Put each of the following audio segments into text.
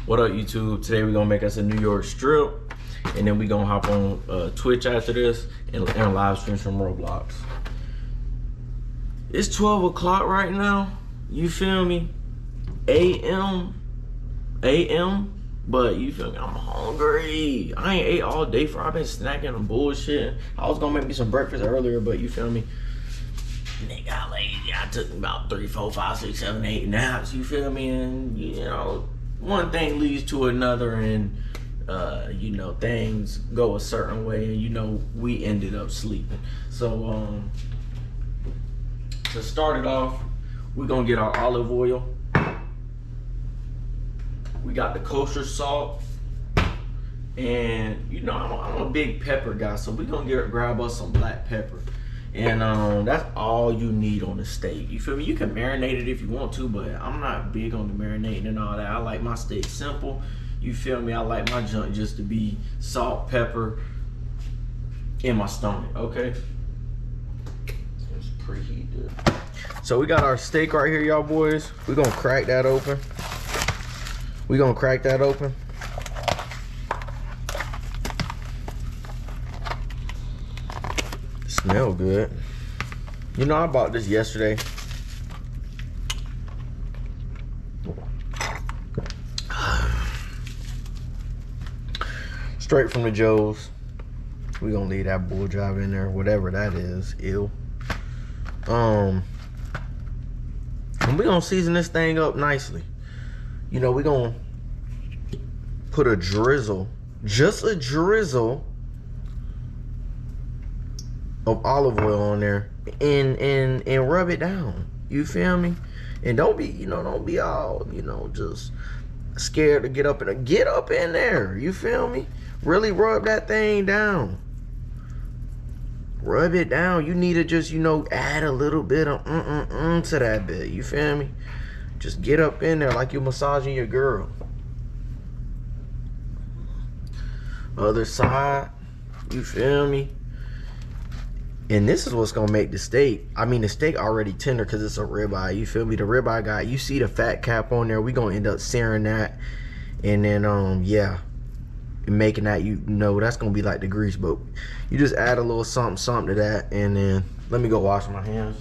What up, YouTube? Today we're gonna make us a New York strip, and then we're gonna hop on Twitch after this and live stream some Roblox. It's 12 o'clock right now, you feel me? AM, but you feel me? I'm hungry. I ain't ate all day I've been snacking and bullshit. I was gonna make me some breakfast earlier, but you feel me? Nigga, I lazy. I took about 3, 4, 5, 6, 7, 8 naps, you feel me? And you know, one thing leads to another, and you know, things go a certain way, and you know, we ended up sleeping. So to start it off, we're gonna get our olive oil. We got the kosher salt, and you know, I'm a big pepper guy, so we're gonna grab us some black pepper. And that's all you need on the steak. You feel me? You can marinate it if you want to, but I'm not big on the marinating and all that. I like my steak simple. You feel me? I like my junk just to be salt, pepper in my stomach, okay? Let's preheat this. So we got our steak right here, y'all boys. We're gonna crack that open. Smell good. You know, I bought this yesterday. Straight from the Joe's. We gonna leave that bull drive in there, whatever that is. Ew. And we gonna season this thing up nicely. You know, we gonna put a drizzle, just a drizzle of olive oil on there and rub it down. You feel me? And don't be all, you know, just scared to get up in there. You feel me? Really rub that thing down. Rub it down. You need to just, you know, add a little bit of to that bit. You feel me? Just get up in there like you're massaging your girl. Other side. You feel me? And this is what's gonna make the steak. I mean, the steak already tender because it's a ribeye. You feel me? The ribeye got, you see the fat cap on there. We gonna end up searing that, and then yeah, making that, you know, that's gonna be like the grease. But you just add a little something to that, and then let me go wash my hands.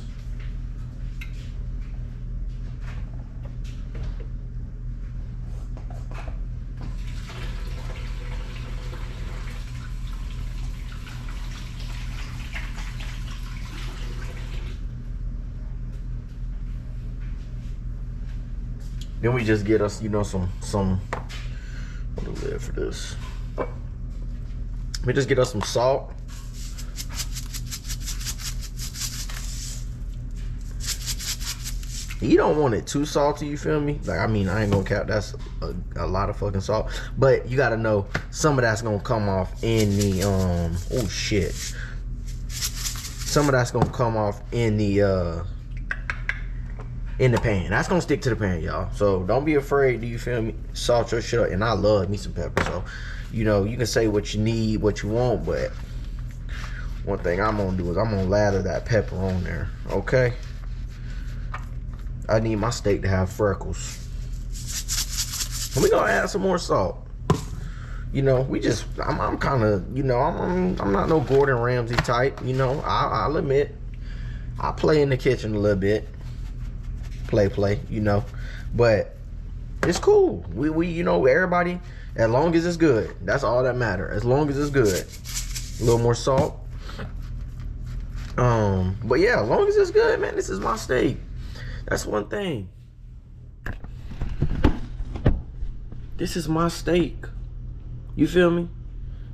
Then we just get us, you know, some what do we have for this? We just get us some salt. You don't want it too salty, you feel me? Like, I mean, I ain't gonna count, that's a lot of fucking salt. But you gotta know some of that's gonna come off in the oh shit. Some of that's gonna come off in the pan. That's gonna stick to the pan, y'all. So don't be afraid, do you feel me? Salt your shit up. And I love me some pepper. So, you know, you can say what you need, what you want, but one thing I'm gonna do is I'm gonna lather that pepper on there, okay? I need my steak to have freckles. And we gonna add some more salt. You know, I'm kind of, you know, I'm not no Gordon Ramsay type, you know. I'll admit, I play in the kitchen a little bit. Play, you know, but it's cool. We you know, everybody, as long as it's good, that's all that matters. As long as it's good. A little more salt. But yeah, as long as it's good, man, this is my steak. That's one thing. This is my steak. You feel me?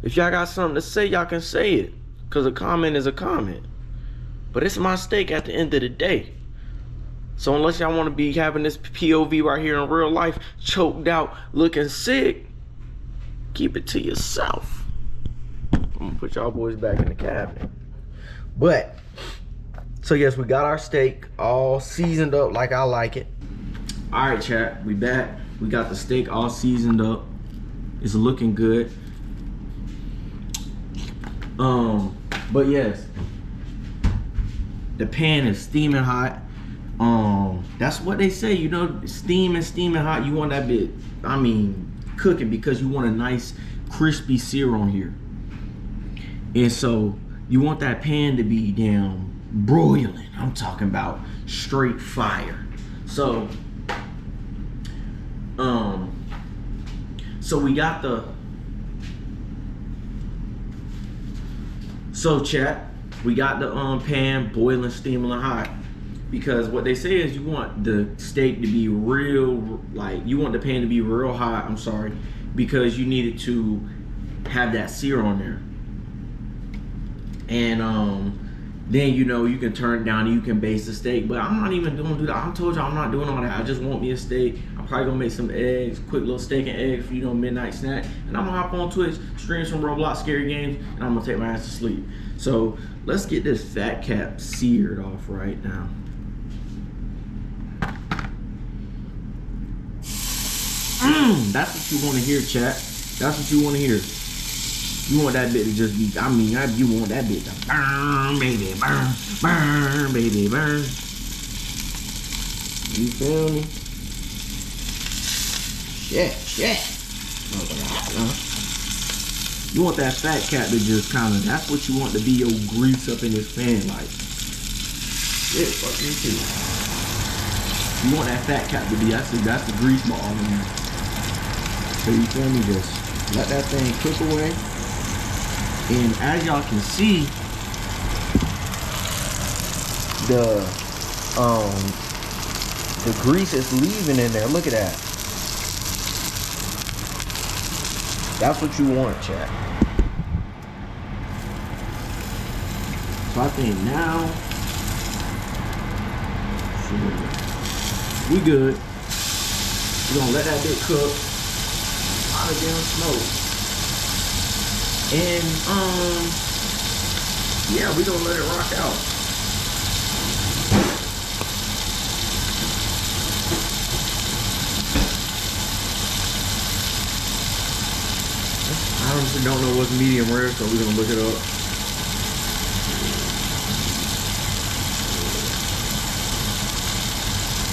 If y'all got something to say, y'all can say it, because a comment is a comment. But it's my steak at the end of the day. So unless y'all want to be having this POV right here in real life, choked out, looking sick, keep it to yourself. I'm gonna put y'all boys back in the cabinet. But, so yes, we got our steak all seasoned up like I like it. All right, chat, we back. We got the steak all seasoned up. It's looking good. But yes, the pan is steaming hot. That's what they say, you know, steaming hot. You want that bit, I mean, cooking because you want a nice crispy sear on here. And so you want that pan to be down broiling. I'm talking about straight fire. So so we got the chat, we got the pan boiling, steaming hot, because what they say is you want the steak to be real, like you want the pan to be real hot, I'm sorry, because you need it to have that sear on there. And then you can turn it down and you can baste the steak. But I'm not even gonna do that. I told you I'm not doing all that. I just want me a steak. I'm probably gonna make some eggs, quick little steak and eggs for midnight snack. And I'm gonna hop on Twitch, stream some Roblox scary games, and I'm gonna take my ass to sleep. So let's get this fat cap seared off right now. That's what you want to hear, chat. That's what you want to hear. You want that bit to just be, you want that bit to burn, baby, burn, burn, baby, burn. You feel me? Shit. You want that fat cat to just kind of, that's what you want to be your grease up in this pan, like. Shit, fuck me too. You want that fat cat to be, that's the grease ball in there. So you feel me? Just let that thing cook away. And as y'all can see, the grease is leaving in there. Look at that. That's what you want, chat. So I think now we good. We're gonna let that bit cook. A lot of damn smoke. And yeah, we gonna let it rock out. I honestly don't know what's medium rare, so we're gonna look it up.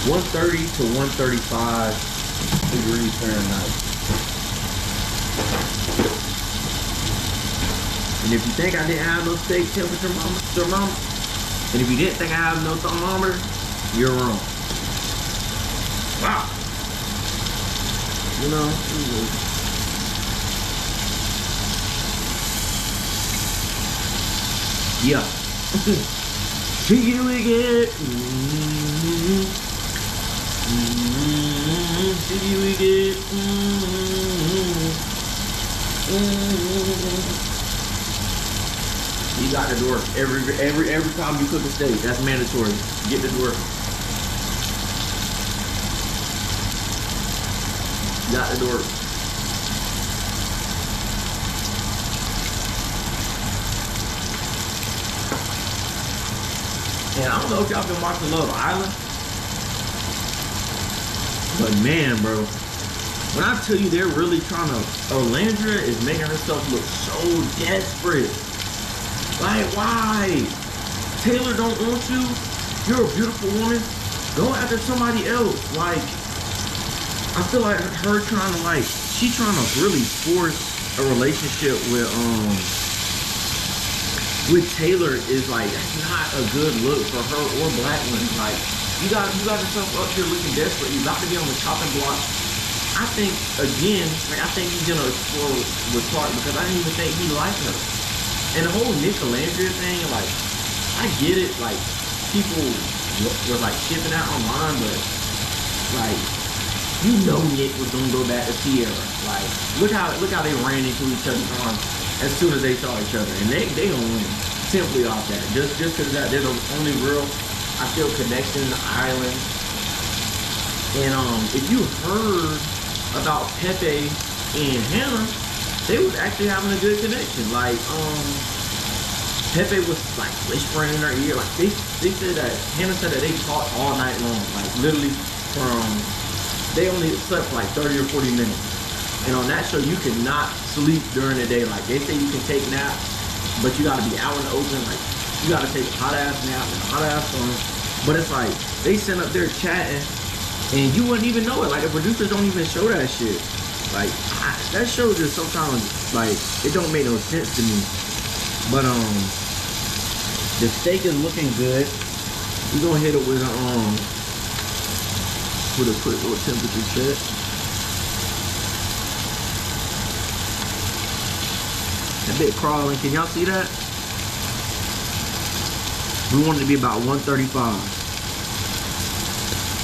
(130 to 135 degrees Fahrenheit). And if you think I didn't have no steak temperature thermometer, and if you didn't think I have no thermometer, you're wrong. Wow. Yeah. Chicky wicket. Chicky wicket. You got the door every time you cook a steak. That's mandatory. Get the door. You got the door. And I don't know if y'all been watching Love Island, but man, bro, when I tell you they're really trying to, Olandria is making herself look so desperate. Like, why? Taylor don't want you. You're a beautiful woman. Go after somebody else. Like, I feel like her trying to, like, she trying to really force a relationship with Taylor is like, that's not a good look for her or Black women. Like, you got yourself up here looking desperate. You about to be on the chopping block. I think, again, like, I think he's gonna explore with Clark because I didn't even think he liked her. And the whole Nick Olandria thing, like, I get it, like, people were like shipping out online, but like, Nick was gonna go back to Sierra. Like, look how they ran into each other's arms as soon as they saw each other, and they gonna win simply off that. Just because they're the only real, I feel, connection in the island. And if you heard about Pepe and Hannah, they was actually having a good connection. Like, Pepe was like whispering in her ear. Like, they said that Hannah said that they talked all night long. Like, literally they only slept for like 30 or 40 minutes. And on that show, you cannot sleep during the day. Like, they say you can take naps, but you gotta be out in the open. Like, you gotta take a hot ass nap and a hot ass sun. But it's like, they sitting up there chatting, and you wouldn't even know it. Like, the producers don't even show that shit. Like that show just sometimes like it don't make no sense to me. But the steak is looking good. We're gonna hit it with a quick little temperature check. That bit crawling, can y'all see that? We want it to be about 135.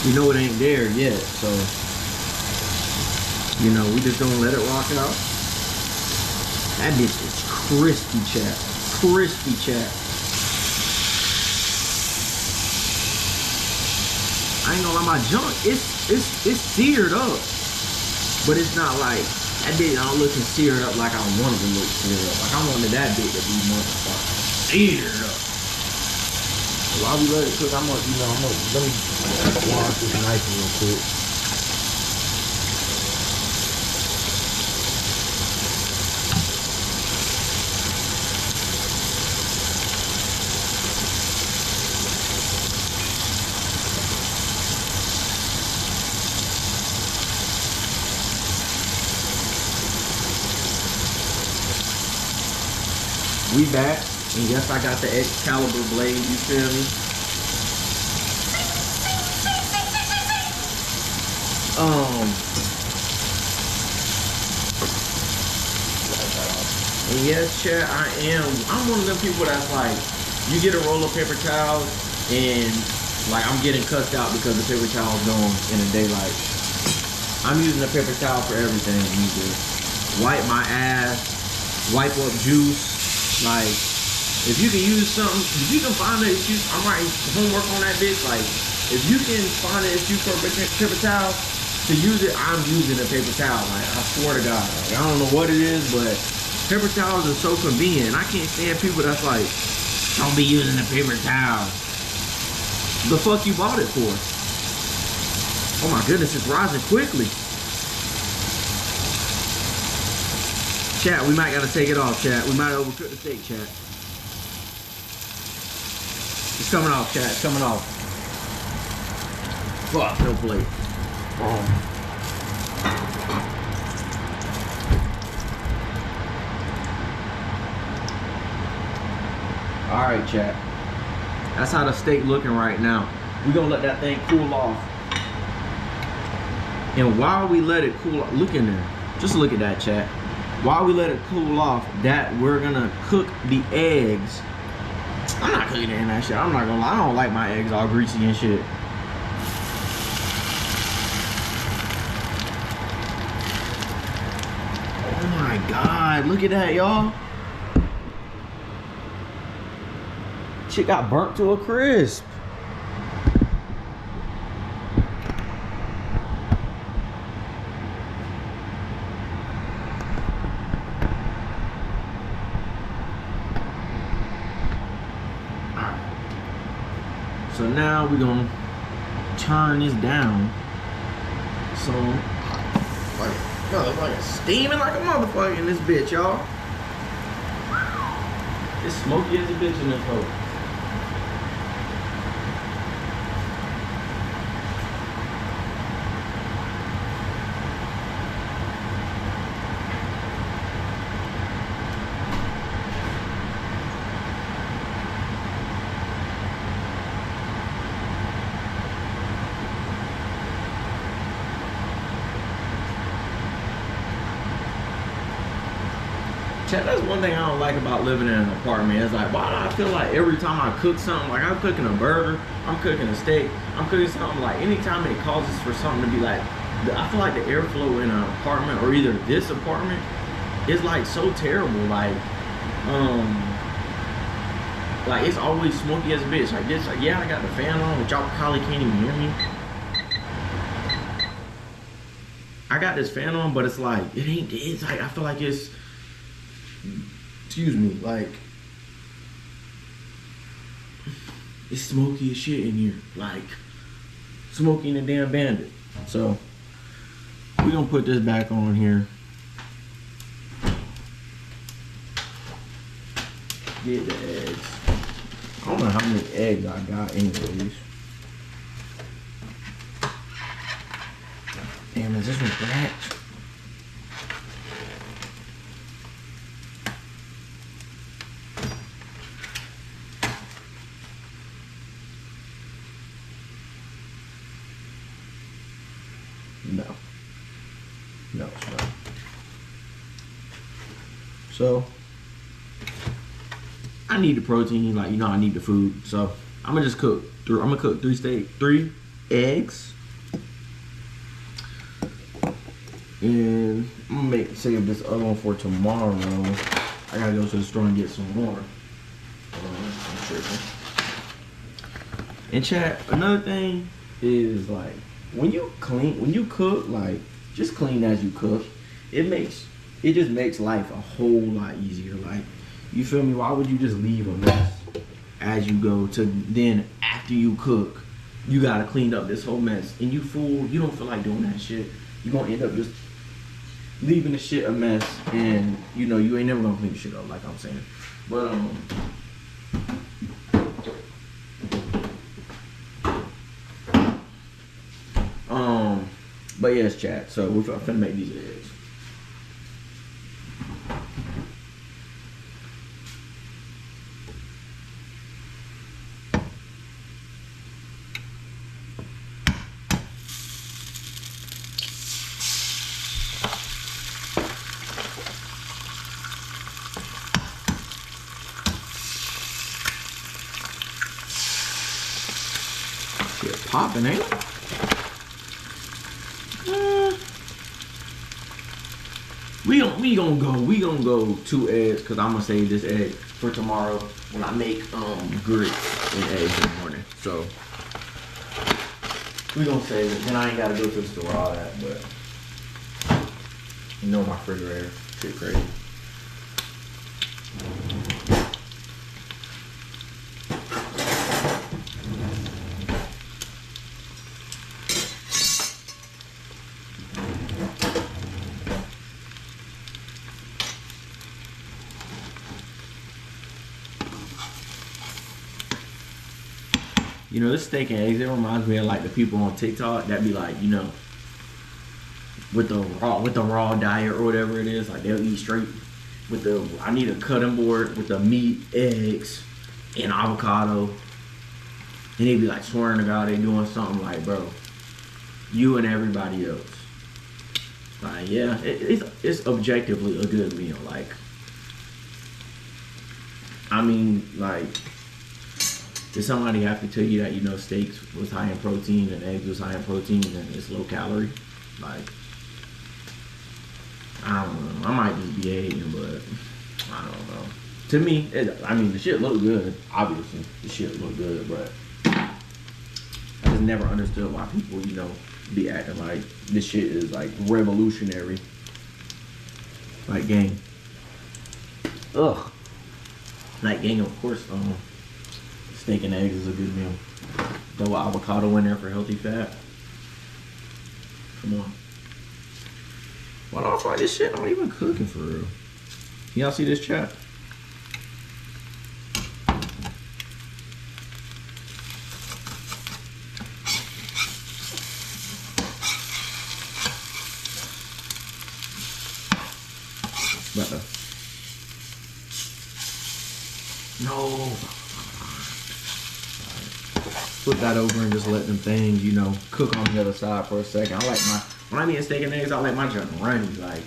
We know it ain't there yet, so you know, we just gonna let it rock out. That bitch is crispy, chat. Crispy, chat. I ain't gonna lie, my junk, it's seared up. But it's not like, that bitch not looking seared up like I wanted to look seared up. Like I wanted that bitch to be motherfucking seared up. While we let it cook, let me wash this knife real quick. We back, and yes, I got the Excalibur blade, you feel me? And yes, chat, I'm one of them people that's like, you get a roll of paper towels, and like I'm getting cussed out because the paper towel's gone in a day. Like, I'm using the paper towel for everything. You just wipe my ass, wipe up juice. Like, if you can use something, if you can find an excuse, I'm writing homework on that bitch. Like, if you can find an excuse for a paper towel to use it, I'm using a paper towel. Like, I swear to God. Like, I don't know what it is, but paper towels are so convenient. And I can't stand people that's like, don't be using a paper towel. The fuck you bought it for? Oh my goodness, it's rising quickly. Chat, we might gotta take it off, chat. We might overcook the steak, chat. It's coming off, chat. It's coming off. Fuck, no plate. Oh. Alright, chat. That's how the steak looking right now. We're gonna let that thing cool off. And while we let it cool off, look in there. Just look at that, chat. While we let it cool off, that we're gonna cook the eggs. I'm not cooking it in that shit. I'm not gonna lie. I don't like my eggs all greasy and shit. Oh my God, look at that, y'all. Shit got burnt to a crisp. So now we're gonna turn this down. So, like it's steaming like a motherfucker in this bitch, y'all. It's smoky as a bitch in this hole. Chat, that's one thing I don't like about living in an apartment. It's like, why do I feel like every time I cook something, like I'm cooking a burger, I'm cooking a steak, I'm cooking something, like anytime it causes for something to be like, I feel like the airflow in an apartment, or either this apartment, is like so terrible. Like it's always smoky as a bitch. Like this, like, yeah, I got the fan on, but y'all probably can't even hear me. I got this fan on, but it's like, it's like, I feel like it's, excuse me, like it's smoky as shit in here, like Smokey and the Damn Bandit. So we're gonna put this back on here. Get the eggs. I don't know how many eggs I got anyways. Damn, is this one cracked? No, it's not. So I need the protein, like I need the food. So I'm gonna just cook. I'm gonna cook 3 eggs, and I'm gonna save this other one for tomorrow. I gotta go to the store and get some more. I'm tripping. And chat, another thing is like when you cook, like just clean as you cook. It just makes life a whole lot easier. Like, you feel me? Why would you just leave a mess as you go to then after you cook, you gotta clean up this whole mess and you don't feel like doing that shit. You're gonna end up just leaving the shit a mess and you ain't never gonna clean the shit up like I'm saying. But but yes, chat. So we're finna make these eggs. Shit popping, ain't it? We gonna go 2 eggs because I'm gonna save this egg for tomorrow when I make grits and eggs in the morning. So we gonna save it. Then I ain't gotta go to the store all that, but my refrigerator shit crazy. This steak and eggs, it reminds me of like the people on TikTok that be like, with the raw diet or whatever it is, like they'll eat straight with I need a cutting board with the meat, eggs, and avocado. And they be like swearing to God they doing something like, bro, you and everybody else. Like, yeah, it's objectively a good meal. Like, I mean, like, did somebody have to tell you that steaks was high in protein and eggs was high in protein and it's low calorie? Like, I don't know. I might just be hating, but I don't know. To me, the shit look good. Obviously, the shit look good, but I just never understood why people be acting like this shit is like revolutionary. Like, gang. Ugh. Like, gang, of course, steak and eggs is a good meal. Throw avocado in there for healthy fat. Come on. Why don't I try this shit? I'm not even cooking for real. Y'all see this, chat? Butter. No. Flip that over and just let them things, cook on the other side for a second. When I'm eating steak and eggs, I like my junk runny. Like,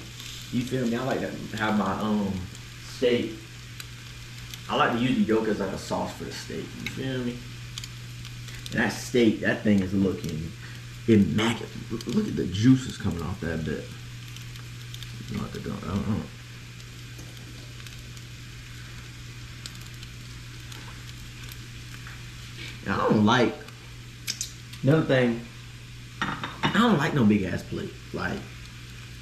you feel me? I like to have my steak. I like to use the yolk as like a sauce for the steak. You feel me? And that steak, that thing is looking immaculate. Look at the juices coming off that bit. You know what to do. I don't like, another thing, I don't like no big ass plate. Like,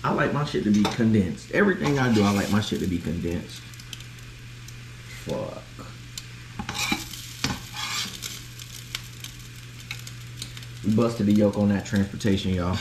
I like my shit to be condensed. Everything I do, I like my shit to be condensed. Fuck. We busted the yolk on that transportation, y'all.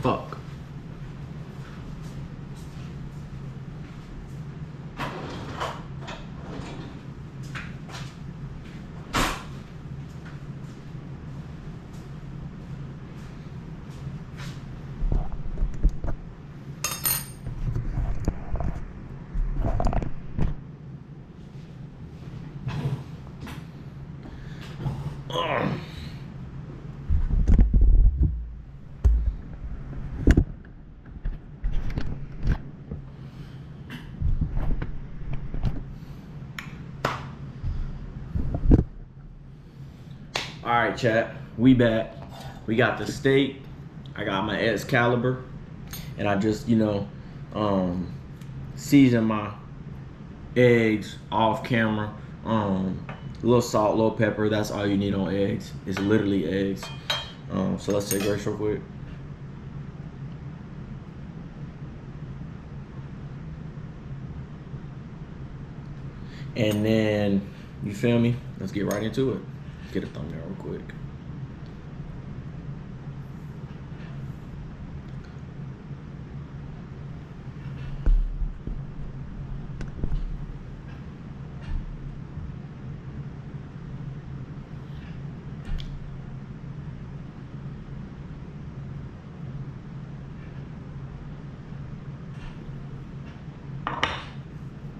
Fuck. All right, chat. We back. We got the steak. I got my Excalibur, and I just, season my eggs off camera. A little salt, a little pepper. That's all you need on eggs. It's literally eggs. So let's take grace real quick. And then, you feel me? Let's get right into it. Get a thumbnail real quick.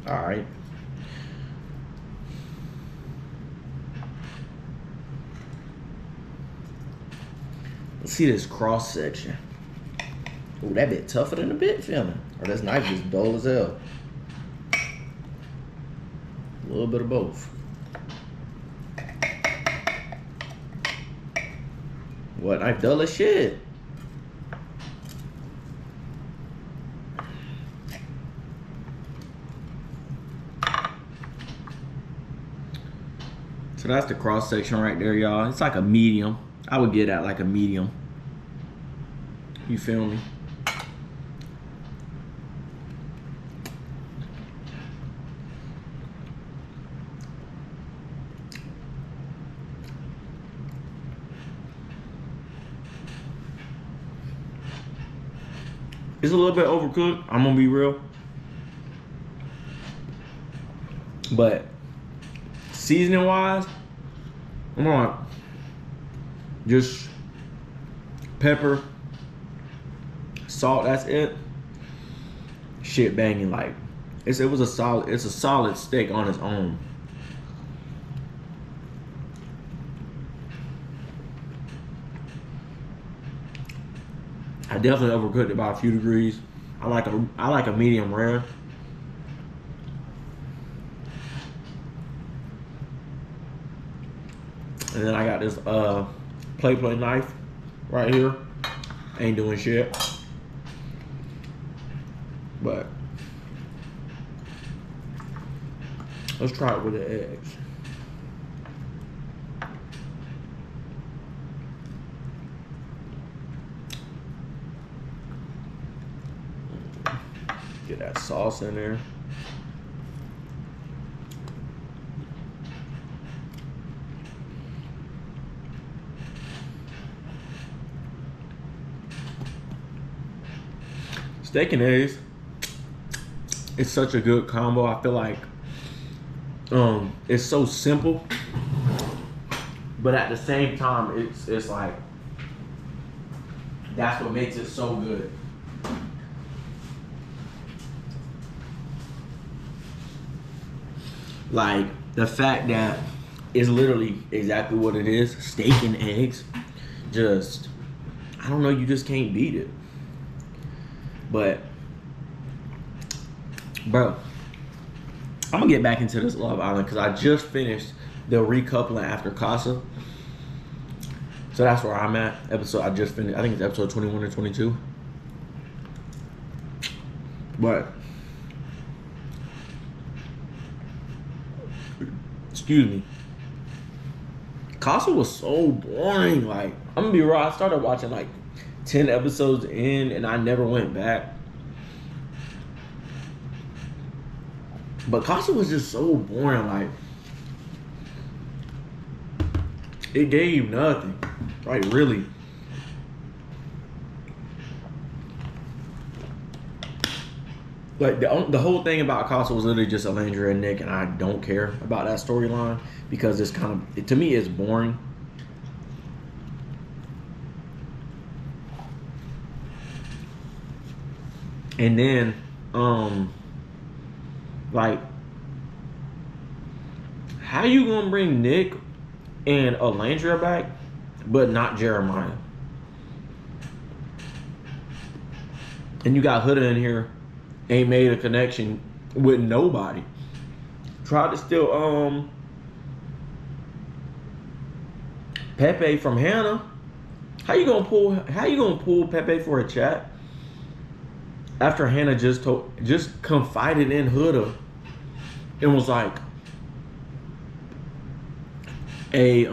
All right. Let's see this cross section. Ooh, that bit tougher than a bit feeling. Or this knife is dull as hell. A little bit of both. What, knife dull as shit? So that's the cross section right there, y'all. It's like a medium. I would get at like a medium. You feel me? It's a little bit overcooked, I'm gonna be real. But seasoning wise, I'm on just pepper, salt, that's it. Shit banging, like it's a solid steak on its own. I definitely overcooked it by a few degrees. I like a medium rare. And then I got this plate knife right here. Ain't doing shit. But let's try it with the eggs. Get that sauce in there. Steak and eggs, it's such a good combo. I feel like it's so simple, but at the same time, it's like that's what makes it so good. Like the fact that it's literally exactly what it is, steak and eggs. Just, I don't know, you just can't beat it. But, bro, I'm gonna get back into this Love Island because I just finished the recoupling after Casa. So that's where I'm at. I just finished, I think it's episode 21 or 22. But, excuse me. Casa was so boring. Like, I'm gonna be real, I started watching like 10 episodes in and I never went back. But Casa was just so boring. Like, it gave nothing. Like, really. Like the whole thing about Casa was literally just Alandria and Nick, and I don't care about that storyline because it's kind of, to me, it's boring. And then, like, how you gonna bring Nick and Alandria back, but not Jeremiah? And you got Huda in here, ain't made a connection with nobody. Tried to steal Pepe from Hannah. How you gonna pull Pepe for a chat after Hannah just confided in Huda and was like, hey,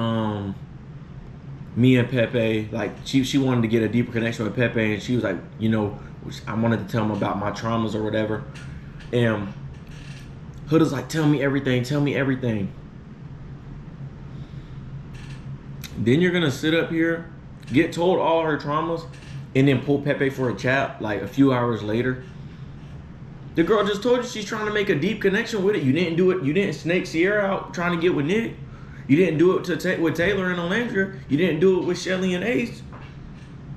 me and Pepe, like she wanted to get a deeper connection with Pepe, and she was like, you know, I wanted to tell him about my traumas or whatever. And Huda's like, tell me everything. Then you're gonna sit up here, get told all her traumas, and then pull Pepe for a chat like a few hours later. The girl just told you she's trying to make a deep connection with it. You didn't do it. You didn't snake Sierra out trying to get with Nick. You didn't do it with Taylor and Alandria. You didn't do it with Shelly and Ace.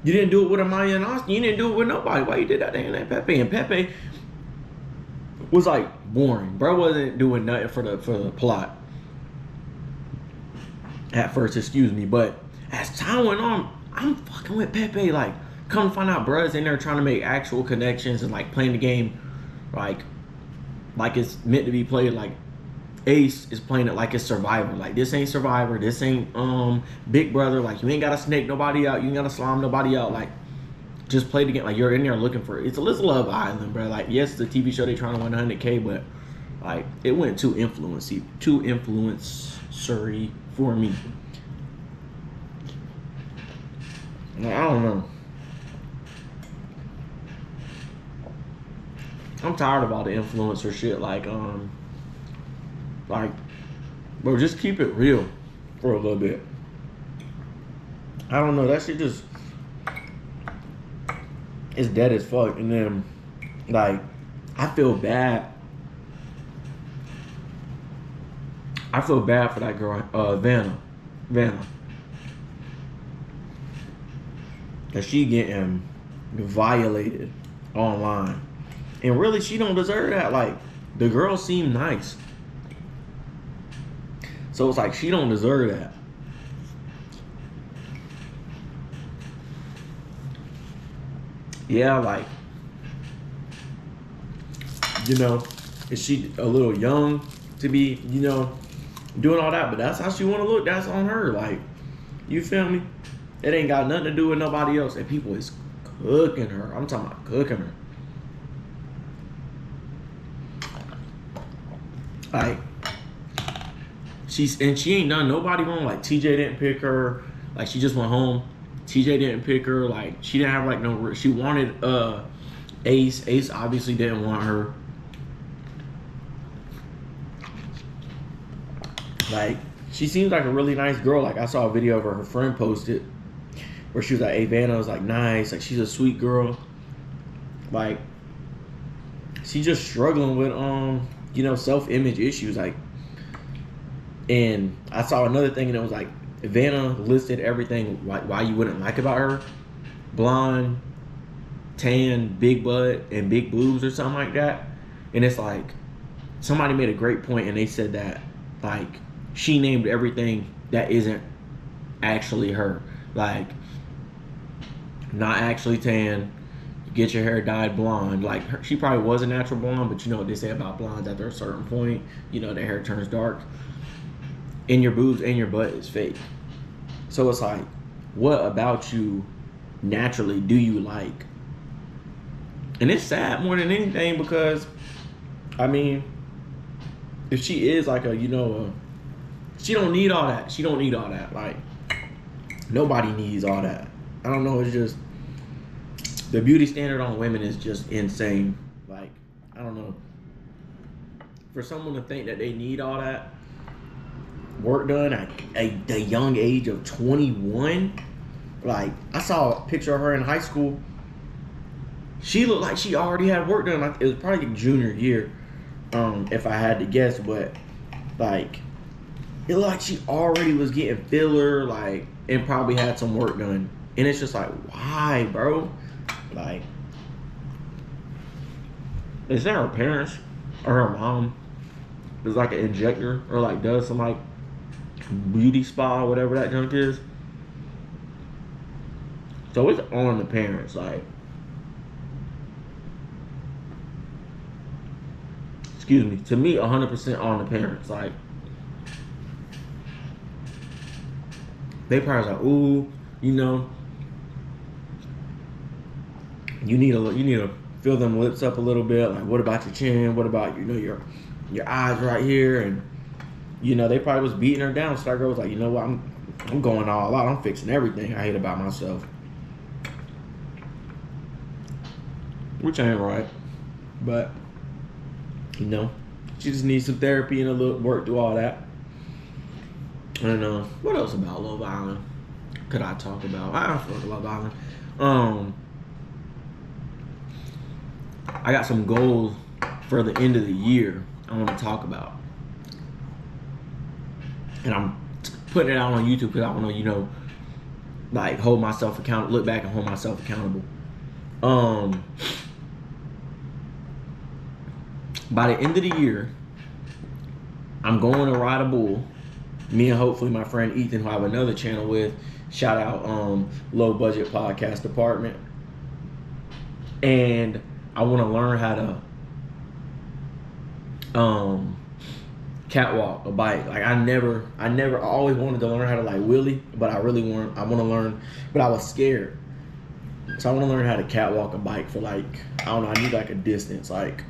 You didn't do it with Amaya and Austin. You didn't do it with nobody. Why you did that to Hannah and Pepe? And Pepe was like boring. Bro wasn't doing nothing for the plot at first, excuse me. But as time went on, I'm fucking with Pepe. Like, come to find out, bruh's in there trying to make actual connections and like playing the game like it's meant to be played. Like Ace is playing it like it's Survivor. Like, this ain't Survivor. This ain't Big Brother. Like, you ain't gotta snake nobody out. You ain't gotta slime nobody out. Like, just play the game. Like, you're in there looking for it. It's a little Love Island, bro. Like, yes, the TV show they trying to win 100K, but like it went too influencery for me. Like, I don't know. I'm tired of all the influencer shit. Like, bro, just keep it real for a little bit. I don't know. That shit just, it's dead as fuck. And then, like, I feel bad. I feel bad for that girl, Vanna. Cause she getting violated online. And really, she don't deserve that. Like, the girl seemed nice. So it's like, she don't deserve that. Yeah, like, you know, is she a little young to be, you know, doing all that? But that's how she want to look. That's on her. Like, you feel me? It ain't got nothing to do with nobody else. And people is cooking her. I'm talking about cooking her. Like, she ain't done nobody wrong. Like, TJ didn't pick her. Like, she just went home. TJ didn't pick her. Like, she didn't have like no. She wanted Ace. Ace obviously didn't want her. Like, she seems like a really nice girl. Like, I saw a video of her friend posted where she was like, hey, Vanna was like, nice. Like, she's a sweet girl. Like, she's just struggling with you know, self-image issues. Like, and I saw another thing, and it was like, Vanna listed everything why you wouldn't like about her: blonde, tan, big butt, and big boobs, or something like that. And it's like, somebody made a great point, and they said that, like, she named everything that isn't actually her. Like, not actually tan, get your hair dyed blonde. Like, she probably was a natural blonde, but you know what they say about blondes, after a certain point, you know, their hair turns dark. And your boobs and your butt is fake. So it's like, what about you naturally do you like? And it's sad more than anything, because, I mean, if she is like a, you know, she don't need all that. She don't need all that. Like, nobody needs all that. I don't know. It's just, the beauty standard on women is just insane. Like, I don't know. For someone to think that they need all that work done at the young age of 21, like, I saw a picture of her in high school. She looked like she already had work done. It was probably junior year, if I had to guess. But like, it looked like she already was getting filler, like, and probably had some work done. And it's just like, why, bro? Like, is that her parents or her mom is like an injector or like does some like beauty spa or whatever that junk is? So it's on the parents, like, excuse me, to me, 100% on the parents. Like, they probably like, ooh, you know, you need to fill them lips up a little bit. Like, what about your chin? What about, you know, your eyes right here? And, you know, they probably was beating her down. So that girl was like, you know what, I'm going all out. I'm fixing everything I hate about myself. Which ain't right. But, you know, she just needs some therapy and a little work through all that. And what else about Love Island could I talk about? I don't fuck Love Island. I got some goals for the end of the year I want to talk about. And I'm putting it out on YouTube because I want to, you know, like hold myself accountable, look back and hold myself accountable. By the end of the year, I'm going to ride a bull. Me and hopefully my friend Ethan, who I have another channel with, shout out Low Budget Podcast Department. And I want to learn how to catwalk a bike. Like I always wanted to learn how to like wheelie, but I want to learn, but I was scared. So I want to learn how to catwalk a bike for like, I don't know, I need like a distance, like,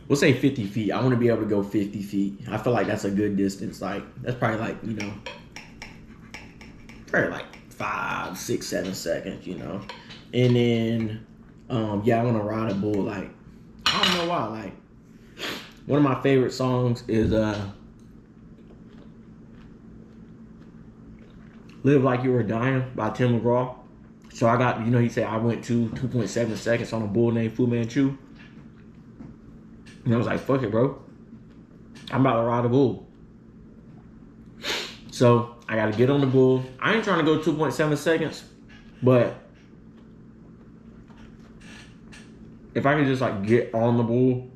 we'll say 50 feet. I want to be able to go 50 feet. I feel like that's a good distance. Like, that's probably like, you know, probably like 5, 6, 7 seconds, you know. And then, yeah, I want to ride a bull. Like, I don't know why. Like, one of my favorite songs is Live Like You Were Dying by Tim McGraw. So I got, you know, he said I went to 2.7 seconds on a bull named Fu Manchu. And I was like, fuck it, bro. I'm about to ride a bull. So I got to get on the bull. I ain't trying to go 2.7 seconds, but if I could just like get on the bull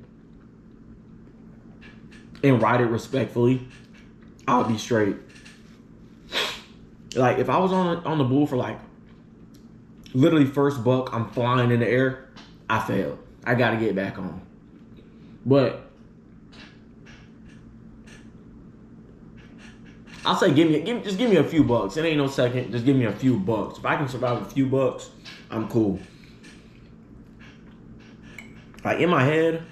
and ride it respectfully, I'll be straight. Like if I was on the bull for like literally first buck, I'm flying in the air, I failed. I got to get back on. But I'll say just give me a few bucks. It ain't no second. Just give me a few bucks. If I can survive a few bucks, I'm cool. Like in my head,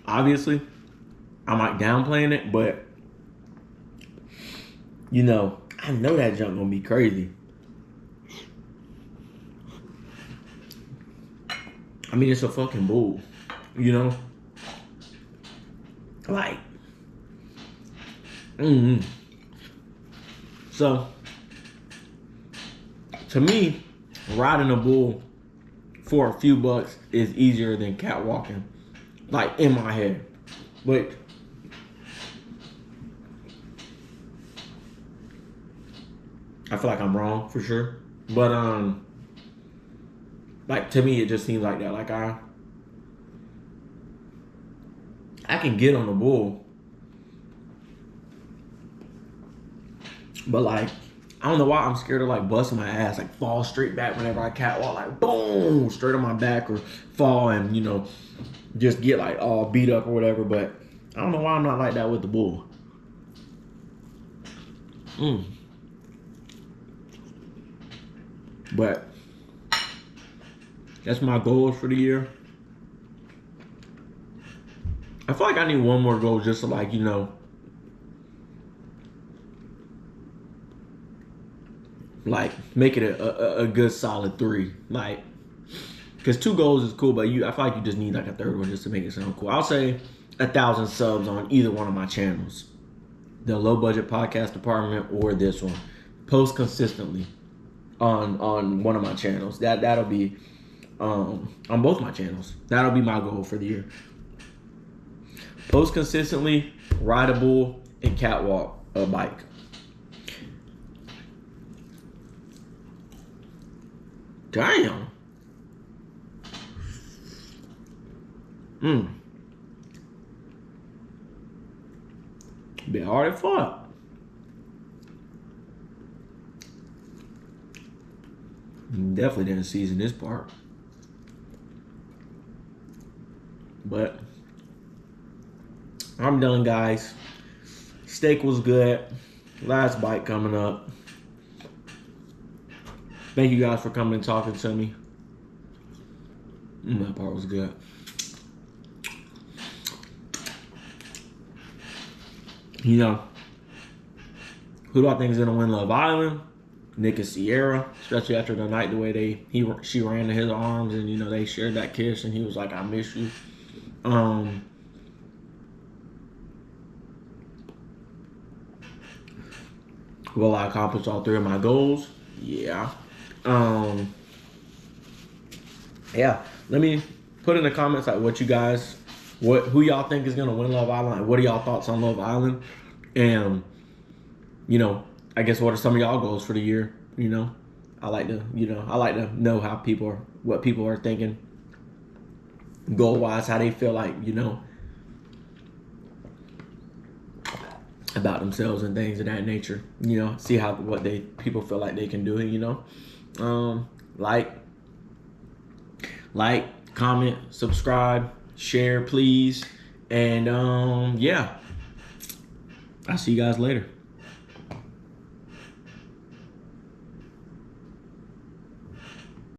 obviously, I'm like downplaying it, but you know, I know that junk gonna be crazy. I mean, it's a fucking bull, you know? Like, So, to me, riding a bull for a few bucks is easier than catwalking, like in my head. But I feel like I'm wrong for sure. But like to me, it just seems like that. Like I can get on the bull, but like I don't know why I'm scared of like busting my ass, like fall straight back whenever I catwalk, like boom, straight on my back, or fall and, you know, just get like all beat up or whatever. But I don't know why I'm not like that with the bull. But that's my goals for the year. I feel like I need one more goal just to like, you know, like make it a good solid 3. Like, because 2 goals is cool, but I feel like you just need like a 3rd one just to make it sound cool. I'll say 1,000 subs on either one of my channels, the Low Budget Podcast Department or this one. Post consistently. on one of my channels. That'll be on both my channels. That'll be my goal for the year. Post consistently, ride a bull, and catwalk a bike. Damn. Been hard as fuck. Definitely didn't season this part. But I'm done, guys. Steak was good. Last bite coming up. Thank you guys for coming and talking to me. That part was good. You know, who do I think is gonna win Love Island? Nick and Sierra, especially after the night, the way she ran to his arms and, you know, they shared that kiss and he was like, I miss you. Will I accomplish all 3 of my goals? Yeah. Yeah. Let me put in the comments like what you guys, who y'all think is gonna win Love Island? Like, what are y'all thoughts on Love Island? And, you know, I guess what are some of y'all goals for the year? You know, I like to know how what people are thinking goal wise, how they feel like, you know, about themselves and things of that nature. You know, see what people feel like they can do. You know, like, comment, subscribe, share, please, and yeah, I'll see you guys later.